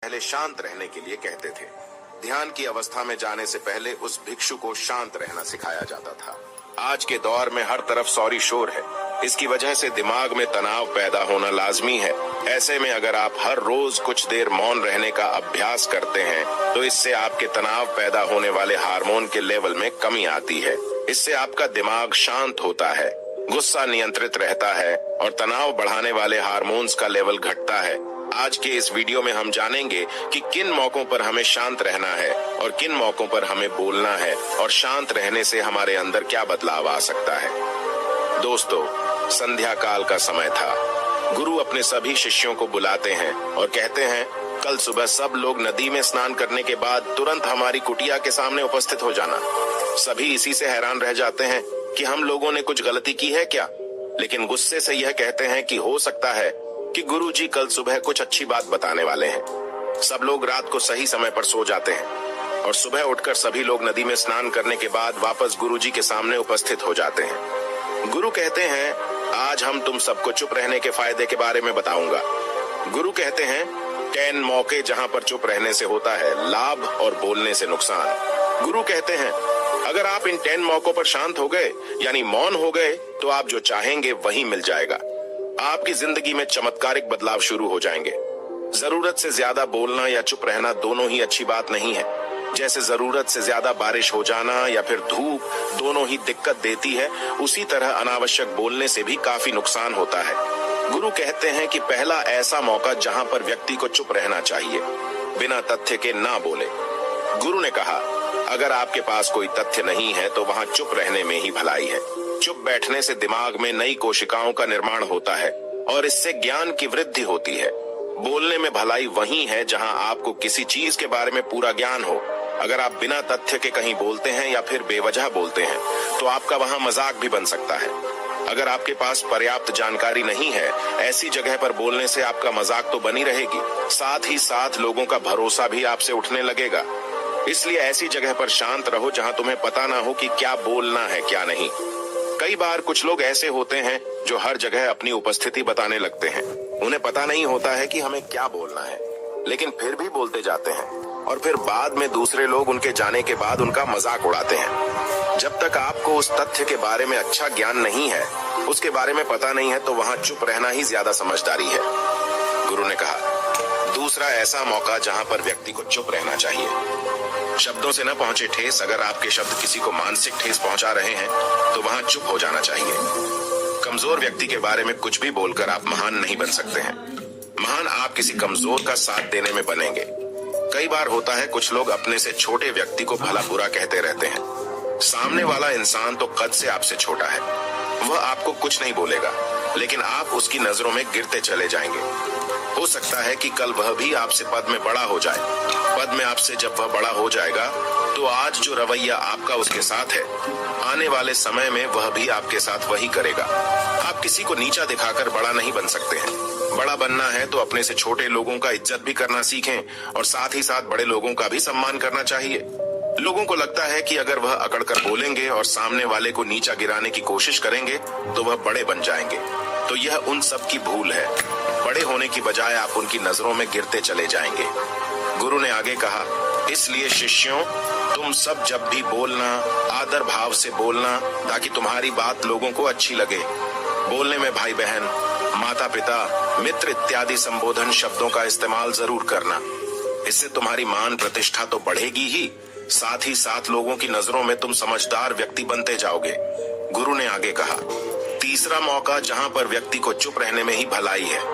पहले शांत रहने के लिए कहते थे। ध्यान की अवस्था में जाने से पहले उस भिक्षु को शांत रहना सिखाया जाता था। आज के दौर में हर तरफ सॉरी शोर है। इसकी वजह से दिमाग में तनाव पैदा होना लाजमी है। ऐसे में अगर आप हर रोज कुछ देर मौन रहने का अभ्यास करते हैं तो इससे आपके तनाव पैदा होने वाले हार्मोन के लेवल में कमी आती है। इससे आपका दिमाग शांत होता है, गुस्सा नियंत्रित रहता है और तनाव बढ़ाने वाले हार्मोन्स का लेवल घटता है। आज के इस वीडियो में हम जानेंगे कि किन मौकों पर हमें शांत रहना है और किन मौकों पर हमें बोलना है और शांत रहने से हमारे अंदर क्या बदलाव आ सकता है। दोस्तों, संध्या काल का समय था। गुरु अपने सभी शिष्यों को बुलाते हैं और कहते हैं, कल सुबह सब लोग नदी में स्नान करने के बाद तुरंत हमारी कुटिया के सामने उपस्थित हो जाना। सभी इसी से हैरान रह जाते हैं कि हम लोगों ने कुछ गलती की है क्या, लेकिन गुस्से से यह कहते हैं कि हो सकता है कि गुरुजी कल सुबह कुछ अच्छी बात बताने वाले हैं। सब लोग रात को सही समय पर सो जाते हैं और सुबह उठकर सभी लोग नदी में स्नान करने के बाद वापस गुरुजी के सामने उपस्थित हो जाते हैं। गुरु कहते हैं, आज हम तुम सबको चुप रहने के फायदे के बारे में बताऊंगा। गुरु कहते हैं, 10 मौके जहां पर चुप रहने से होता है लाभ और बोलने से नुकसान। गुरु कहते हैं, अगर आप इन 10 मौकों पर शांत हो गए यानी मौन हो गए तो आप जो चाहेंगे वही मिल जाएगा। आपकी जिंदगी में चमत्कारिक बदलाव शुरू हो जाएंगे। जरूरत से ज्यादा बोलना या चुप रहना दोनों ही अच्छी बात नहीं है। जैसे जरूरत से ज्यादा बारिश हो जाना या फिर धूप दोनों ही दिक्कत देती है, उसी तरह अनावश्यक बोलने से भी काफी नुकसान होता है। गुरु कहते हैं कि पहला ऐसा मौका जहां पर व्यक्ति को चुप रहना चाहिए, बिना तथ्य के ना बोले। गुरु ने कहा, अगर आपके पास कोई तथ्य नहीं है तो वहां चुप रहने में ही भलाई है। चुप बैठने से दिमाग में नई कोशिकाओं का निर्माण होता है और इससे ज्ञान की वृद्धि होती है। बोलने में भलाई वही है जहां आपको किसी चीज के बारे में पूरा ज्ञान हो। अगर आप बिना तथ्य के कहीं बोलते हैं या फिर बेवजह बोलते हैं तो आपका वहां मजाक भी बन सकता है। अगर आपके पास पर्याप्त जानकारी नहीं है, ऐसी जगह पर बोलने से आपका मजाक तो बनी रहेगी, साथ ही साथ लोगों का भरोसा भी आपसे उठने लगेगा। इसलिए ऐसी जगह पर शांत रहो जहां तुम्हें पता ना हो कि क्या बोलना है क्या नहीं। कई बार कुछ लोग ऐसे होते हैं जो हर जगह अपनी उपस्थिति बताने लगते हैं। उन्हें पता नहीं होता है कि हमें क्या बोलना है, लेकिन फिर भी बोलते जाते हैं और फिर बाद में दूसरे लोग उनके जाने के बाद उनका मजाक उड़ाते हैं। जब तक आपको उस तथ्य के बारे में अच्छा ज्ञान नहीं है, उसके बारे में पता नहीं है, तो वहां चुप रहना ही ज्यादा समझदारी है। गुरु ने कहा, दूसरा ऐसा मौका जहां पर व्यक्ति को चुप रहना चाहिए। शब्दों से न पहुंचे ठेस, अगर आपके शब्द किसी को मानसिक ठेस पहुंचा रहे हैं तो वहां चुप हो जाना चाहिए। कमजोर व्यक्ति के बारे में कुछ भी बोलकर आप महान नहीं बन सकते हैं। महान आप किसी कमजोर का साथ देने में बनेंगे। कई बार होता है कुछ लोग अपने से छोटे व्यक्ति को भला बुरा कहते रहते हैं। सामने वाला इंसान तो कद से आपसे छोटा है, वह आपको कुछ नहीं बोलेगा, लेकिन आप उसकी नजरों में गिरते चले जाएंगे। हो सकता है कि कल वह भी आपसे पद में बड़ा हो जाए। पद में आपसे जब वह बड़ा हो जाएगा तो आज जो रवैया आपका उसके साथ है, आने वाले समय में वह भी आपके साथ वही करेगा। आप किसी को नीचा दिखाकर बड़ा नहीं बन सकते हैं। बड़ा बनना है तो अपने से छोटे लोगों का इज्जत भी करना सीखें और साथ ही साथ बड़े लोगों का भी सम्मान करना चाहिए। लोगों को लगता है कि अगर वह अकड़कर बोलेंगे और सामने वाले को नीचा गिराने की कोशिश करेंगे तो वह बड़े बन जाएंगे, तो यह उन सब की भूल है। बड़े होने की बजाय आप उनकी नजरों में गिरते चले जाएंगे। गुरु ने आगे कहा, इसलिए शिष्यों, तुम सब जब भी बोलना आदर भाव से बोलना, ताकि तुम्हारी बात लोगों को अच्छी लगे। बोलने में भाई बहन, माता पिता, मित्र इत्यादि संबोधन शब्दों का इस्तेमाल जरूर करना। इससे तुम्हारी मान प्रतिष्ठा तो बढ़ेगी ही, साथ ही साथ लोगों की नजरों में तुम समझदार व्यक्ति बनते जाओगे। गुरु ने आगे कहा, तीसरा मौका जहां पर व्यक्ति को चुप रहने में ही भलाई है।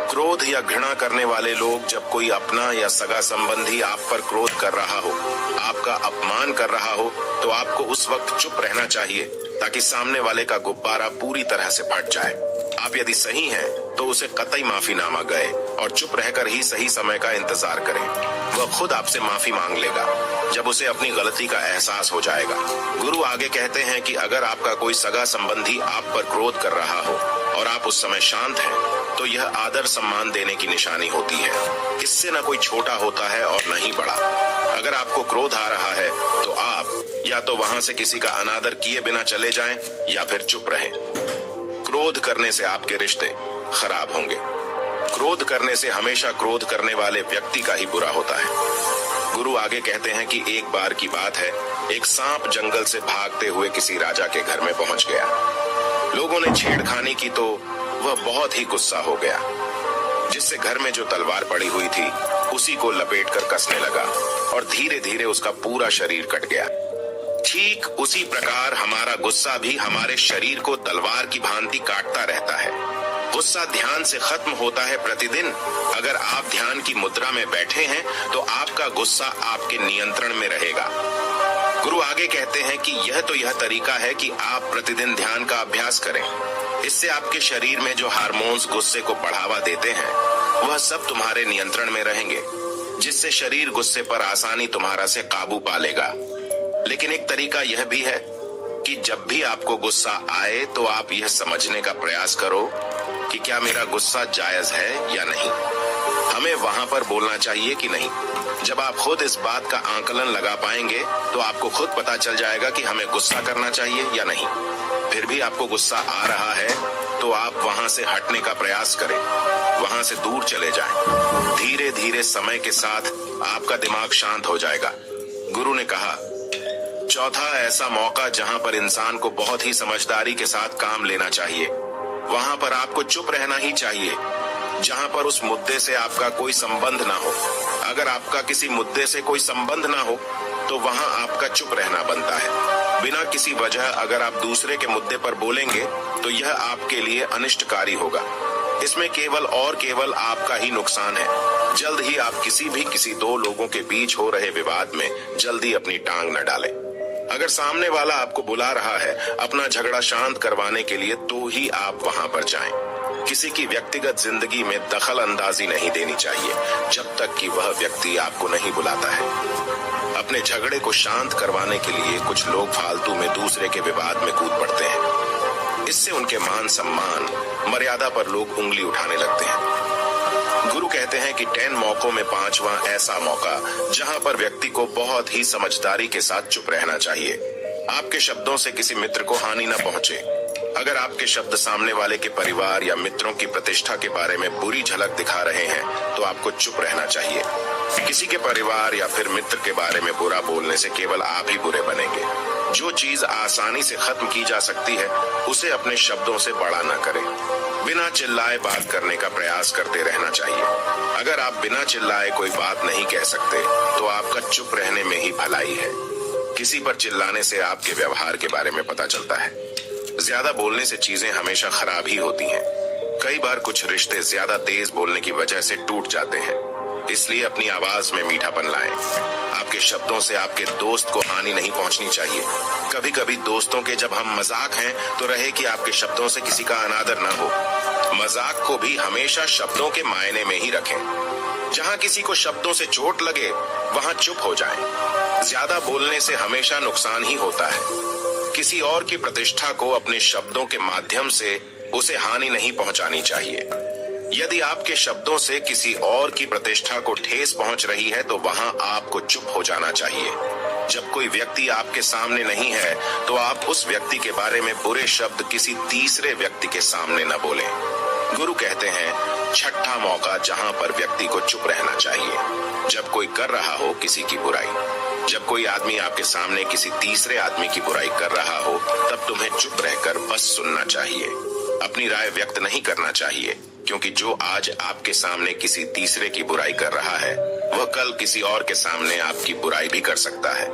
क्रोध या घृणा करने वाले लोग, जब कोई अपना या सगा संबंधी आप पर क्रोध कर रहा हो, आपका अपमान कर रहा हो, तो आपको उस वक्त चुप रहना चाहिए ताकि सामने वाले का गुब्बारा पूरी तरह से फट जाए। आप यदि सही हैं तो उसे कतई माफीनामा गए और चुप रहकर ही सही समय का इंतजार करें। वह खुद आपसे माफी मांग लेगा जब उसे अपनी गलती का एहसास हो जाएगा। गुरु आगे कहते हैं कि अगर आपका कोई सगा संबंधी आप पर क्रोध कर रहा हो और आप उस समय शांत हैं, तो यह आदर सम्मान देने की निशानी होती है। इससे न कोई छोटा होता है और न ही बड़ा। अगर आपको क्रोध आ रहा है तो आप या तो वहां से किसी का अनादर किए बिना चले जाएं या फिर चुप रहें। क्रोध करने से आपके रिश्ते खराब होंगे। क्रोध करने से हमेशा क्रोध करने वाले व्यक्ति का ही बुरा होता है। गुरु आगे कहते हैं कि एक बार की बात है, एक सांप जंगल से भागते हुए किसी राजा के घर में पहुंच गया। लोगों ने छेड़खानी की तो वह बहुत ही गुस्सा हो गया, जिससे घर में जो तलवार पड़ी हुई थी उसी को लपेटकर कसने लगा और धीरे धीरे उसका पूरा शरीर कट गया। ठीक उसी प्रकार हमारा गुस्सा भी हमारे शरीर को तलवार की भांति काटता रहता है। गुस्सा ध्यान से खत्म होता है प्रतिदिन। अगर आप ध्यान की मुद्रा में बैठे हैं तो आपका गुस्सा आपके नियंत्रण में रहेगा। गुरु आगे कहते हैं कि यह तरीका है कि आप प्रतिदिन ध्यान का अभ्यास करें। इससे आपके शरीर में जो हार्मोन्स गुस्से को बढ़ावा देते हैं वह सब तुम्हारे नियंत्रण में रहेंगे, जिससे शरीर गुस्से पर आसानी तुम्हारा से काबू पा लेगा। लेकिन एक तरीका यह भी है कि जब भी आपको गुस्सा आए तो आप यह समझने का प्रयास करो कि क्या मेरा गुस्सा जायज है या नहीं। हमें वहां पर बोलना चाहिए कि नहीं। जब आप खुद इस बात का आकलन लगा पाएंगे तो आपको खुद पता चल जाएगा कि हमें गुस्सा करना चाहिए या नहीं। फिर भी आपको गुस्सा आ रहा है तो आप वहां से हटने का प्रयास करें, वहां से दूर चले जाएं। धीरे धीरे समय के साथ आपका दिमाग शांत हो जाएगा। गुरु ने कहा, चौथा ऐसा मौका जहां पर इंसान को बहुत ही समझदारी के साथ काम लेना चाहिए, वहां पर आपको चुप रहना ही चाहिए जहां पर उस मुद्दे से आपका कोई संबंध ना हो। अगर आपका किसी मुद्दे से कोई संबंध ना हो तो वहां आपका चुप रहना बनता है। बिना किसी वजह अगर आप दूसरे के मुद्दे पर बोलेंगे तो यह आपके लिए अनिष्टकारी होगा। इसमें केवल और केवल आपका ही नुकसान है। जल्द ही आप किसी दो लोगों के बीच हो रहे विवाद में जल्दी अपनी टांग न डालें। अगर सामने वाला आपको बुला रहा है अपना झगड़ा शांत करवाने के लिए तो ही आप वहां पर जाएं। किसी की व्यक्तिगत जिंदगी में दखल अंदाजी नहीं देनी चाहिए जब तक कि वह व्यक्ति आपको नहीं बुलाता है। अपने झगड़े को शांत करवाने के लिए कुछ लोग फालतू में दूसरे के विवाद में कूद पड़ते हैं। इससे उनके मान सम्मान मर्यादा पर लोग उंगली उठाने लगते हैं। गुरु कहते हैं कि 10 मौकों में 5वां ऐसा मौका जहां पर व्यक्ति को बहुत ही समझदारी के साथ चुप रहना चाहिए। आपके शब्दों से किसी मित्र को हानि न पहुंचे। अगर आपके शब्द सामने वाले के परिवार या मित्रों की प्रतिष्ठा के बारे में बुरी झलक दिखा रहे हैं तो आपको चुप रहना चाहिए। किसी के परिवार या फिर मित्र के बारे में बुरा बोलने से केवल आप ही बुरे बनेंगे। जो चीज आसानी से खत्म की जा सकती है उसे अपने शब्दों से बड़ा न करें। बिना चिल्लाए बात करने का प्रयास करते रहना चाहिए। अगर आप बिना चिल्लाए कोई बात नहीं कह सकते तो आपका चुप रहने में ही भलाई है। किसी पर चिल्लाने से आपके व्यवहार के बारे में पता चलता है। ज्यादा बोलने से चीजें हमेशा खराब ही होती हैं। कई बार कुछ रिश्ते ज्यादा तेज बोलने की वजह से टूट जाते हैं। इसलिए अपनी आवाज में मीठापन लाएं। आपके शब्दों से आपके दोस्त को हानि नहीं पहुंचनी चाहिए। कभी कभी दोस्तों के जब हम मजाक हैं तो रहे कि आपके शब्दों से किसी का अनादर न हो। मजाक को भी हमेशा शब्दों के मायने में ही रखें। जहां किसी को शब्दों से चोट लगे वहां चुप हो जाएं। ज्यादा बोलने से हमेशा नुकसान ही होता है। किसी और की प्रतिष्ठा को अपने शब्दों के माध्यम से उसे हानि नहीं पहुंचानी चाहिए। यदि आपके शब्दों से किसी और की प्रतिष्ठा को ठेस पहुंच रही है तो वहां आपको चुप हो जाना चाहिए। जब कोई व्यक्ति आपके सामने नहीं है तो आप उस व्यक्ति के बारे में बुरे शब्द किसी तीसरे व्यक्ति के सामने न बोलें। गुरु कहते हैं, छठा मौका जहां पर व्यक्ति को चुप रहना चाहिए, जब कोई कर रहा हो किसी की बुराई। जब कोई आदमी आपके सामने किसी तीसरे आदमी की बुराई कर रहा हो तब तुम्हें चुप रहकर बस सुनना चाहिए। अपनी राय व्यक्त नहीं करना चाहिए, क्योंकि जो आज आपके सामने किसी तीसरे की बुराई कर रहा है वह कल किसी और के सामने आपकी बुराई भी कर सकता है।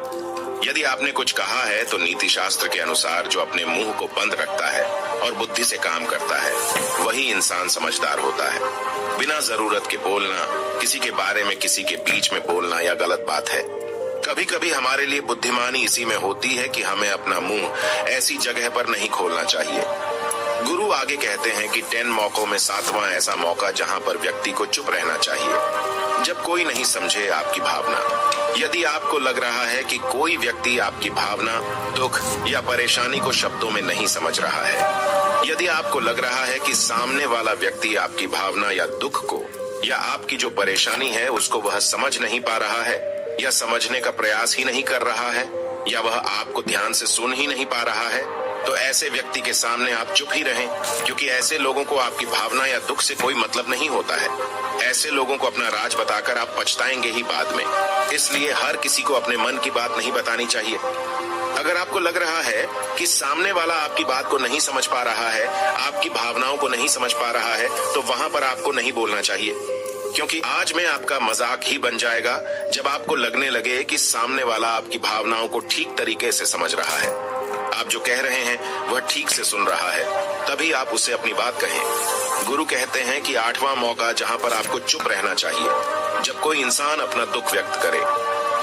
यदि आपने कुछ कहा है तो नीति शास्त्र के अनुसार जो अपने मुंह को बंद रखता है और बुद्धि से काम करता है वही इंसान समझदार होता है। बिना जरूरत के बोलना, किसी के बारे में किसी के बीच में बोलना यह गलत बात है। कभी कभी हमारे लिए बुद्धिमानी इसी में होती है कि हमें अपना मुंह ऐसी जगह पर नहीं खोलना चाहिए। गुरु आगे कहते हैं कि 10 मौकों में 7वां ऐसा मौका जहां पर व्यक्ति को चुप रहना चाहिए, जब कोई नहीं समझे आपकी भावना। यदि आपको लग रहा है कि कोई व्यक्ति आपकी भावना, दुख या परेशानी को शब्दों में नहीं समझ रहा है, यदि आपको लग रहा है कि सामने वाला व्यक्ति आपकी भावना या दुख को या आपकी जो परेशानी है उसको वह समझ नहीं पा रहा है या समझने का प्रयास ही नहीं कर रहा है या वह आपको ध्यान से सुन ही नहीं पा रहा है, तो ऐसे व्यक्ति के सामने आप चुप ही रहें, क्योंकि ऐसे लोगों को आपकी भावना या दुख से कोई मतलब नहीं होता है। ऐसे लोगों को अपना राज बताकर आप पछताएंगे ही बाद में। इसलिए हर किसी को अपने मन की बात नहीं बतानी चाहिए। अगर आपको लग रहा है कि सामने वाला आपकी बात को नहीं समझ पा रहा है, आपकी भावनाओं को नहीं समझ पा रहा है, तो वहां पर आपको नहीं बोलना चाहिए, क्योंकि आज में आपका मजाक ही बन जाएगा जब आपको लगने लगे कि सामने वाला आपकी भावनाओं को ठीक तरीके से समझ रहा है। आप जो कह रहे हैं वह ठीक से सुन रहा है, तभी आप उसे अपनी बात कहें। गुरु कहते हैं कि 8वां मौका जहां पर आपको चुप रहना चाहिए, जब कोई इंसान अपना दुख व्यक्त करे।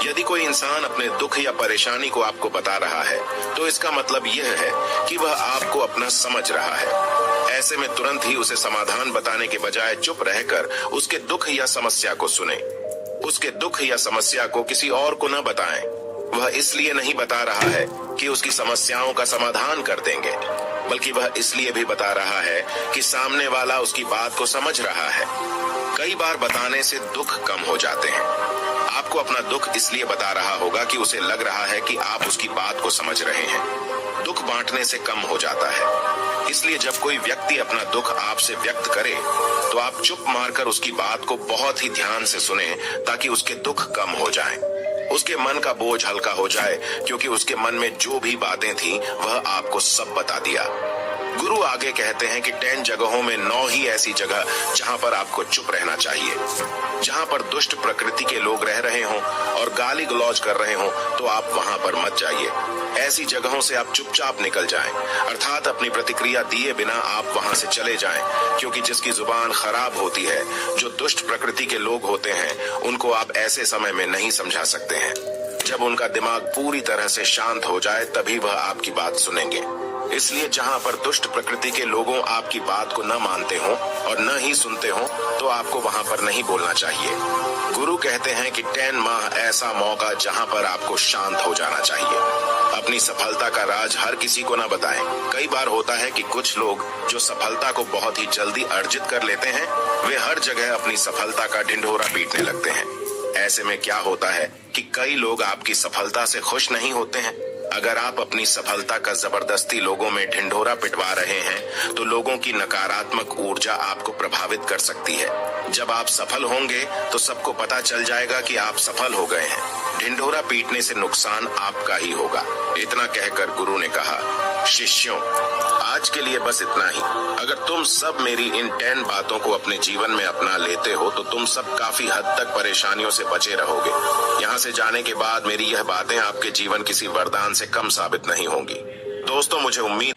यदि कोई इंसान अपने दुख या परेशानी को आपको बता रहा है, तो इसका मतलब यह है कि वह आपको अपना समझ रहा है। ऐसे में तुरंत ही उसे समाधान बताने के बजाय चुप रहकर उसके दुख या समस्या को सुने। उसके दुख या समस्या को किसी और को न बताएं। वह इसलिए नहीं बता रहा है कि उसकी समस्याओं का समाधान कर देंगे, बल्कि वह इसलिए भी बता रहा है कि सामने वाला उसकी बात को समझ रहा है। कई बार बताने से दुख कम हो जाते हैं। आपको अपना दुख इसलिए बता रहा होगा कि उसे लग रहा है कि आप उसकी बात को समझ रहे हैं। दुख बांटने से कम हो जाता है। इसलिए जब कोई व्यक्ति अपना दुख आपसे व्यक्त करे, तो आप चुप मारकर उसकी बात को बहुत ही ध्यान से सुने, ताकि उसके दुख कम हो जाएं। उसके मन का बोझ हल्का हो जाए, क्योंकि उसके मन में जो भी बातें थी वह आपको सब बता दिया। गुरु आगे कहते हैं कि 10 जगहों में 9 ही ऐसी जगह जहां पर आपको चुप रहना चाहिए। जहां पर दुष्ट प्रकृति के लोग रह रहे हों और गाली गलौज कर रहे हों, तो आप वहां पर मत जाइए। ऐसी जगहों से आप चुपचाप निकल जाएं, अर्थात अपनी प्रतिक्रिया दिए बिना आप वहां से चले जाएं, क्योंकि जिसकी जुबान खराब होती है, जो दुष्ट प्रकृति के लोग होते हैं, उनको आप ऐसे समय में नहीं समझा सकते हैं। जब उनका दिमाग पूरी तरह से शांत हो जाए, तभी वह आपकी बात सुनेंगे। इसलिए जहां पर दुष्ट प्रकृति के लोगों आपकी बात को न मानते हो और न ही सुनते हो, तो आपको वहां पर नहीं बोलना चाहिए। गुरु कहते हैं कि 10 माह ऐसा मौका जहां पर आपको शांत हो जाना चाहिए। अपनी सफलता का राज हर किसी को न बताएं। कई बार होता है कि कुछ लोग जो सफलता को बहुत ही जल्दी अर्जित कर लेते हैं, वे हर जगह अपनी सफलता का ढिंढोरा पीटने लगते हैं। ऐसे में क्या होता है कि कई लोग आपकी सफलता से खुश नहीं होते हैं। अगर आप अपनी सफलता का जबरदस्ती लोगों में ढिंढोरा पिटवा रहे हैं, तो लोगों की नकारात्मक ऊर्जा आपको प्रभावित कर सकती है। जब आप सफल होंगे, तो सबको पता चल जाएगा कि आप सफल हो गए हैं। ढिंढोरा पीटने से नुकसान आपका ही होगा। इतना कहकर गुरु ने कहा, शिष्यों, आज के लिए बस इतना ही। अगर तुम सब मेरी इन 10 बातों को अपने जीवन में अपना लेते हो, तो तुम सब काफी हद तक परेशानियों से बचे रहोगे। यहाँ से जाने के बाद मेरी यह बातें आपके जीवन किसी वरदान से कम साबित नहीं होंगी। दोस्तों, मुझे उम्मीद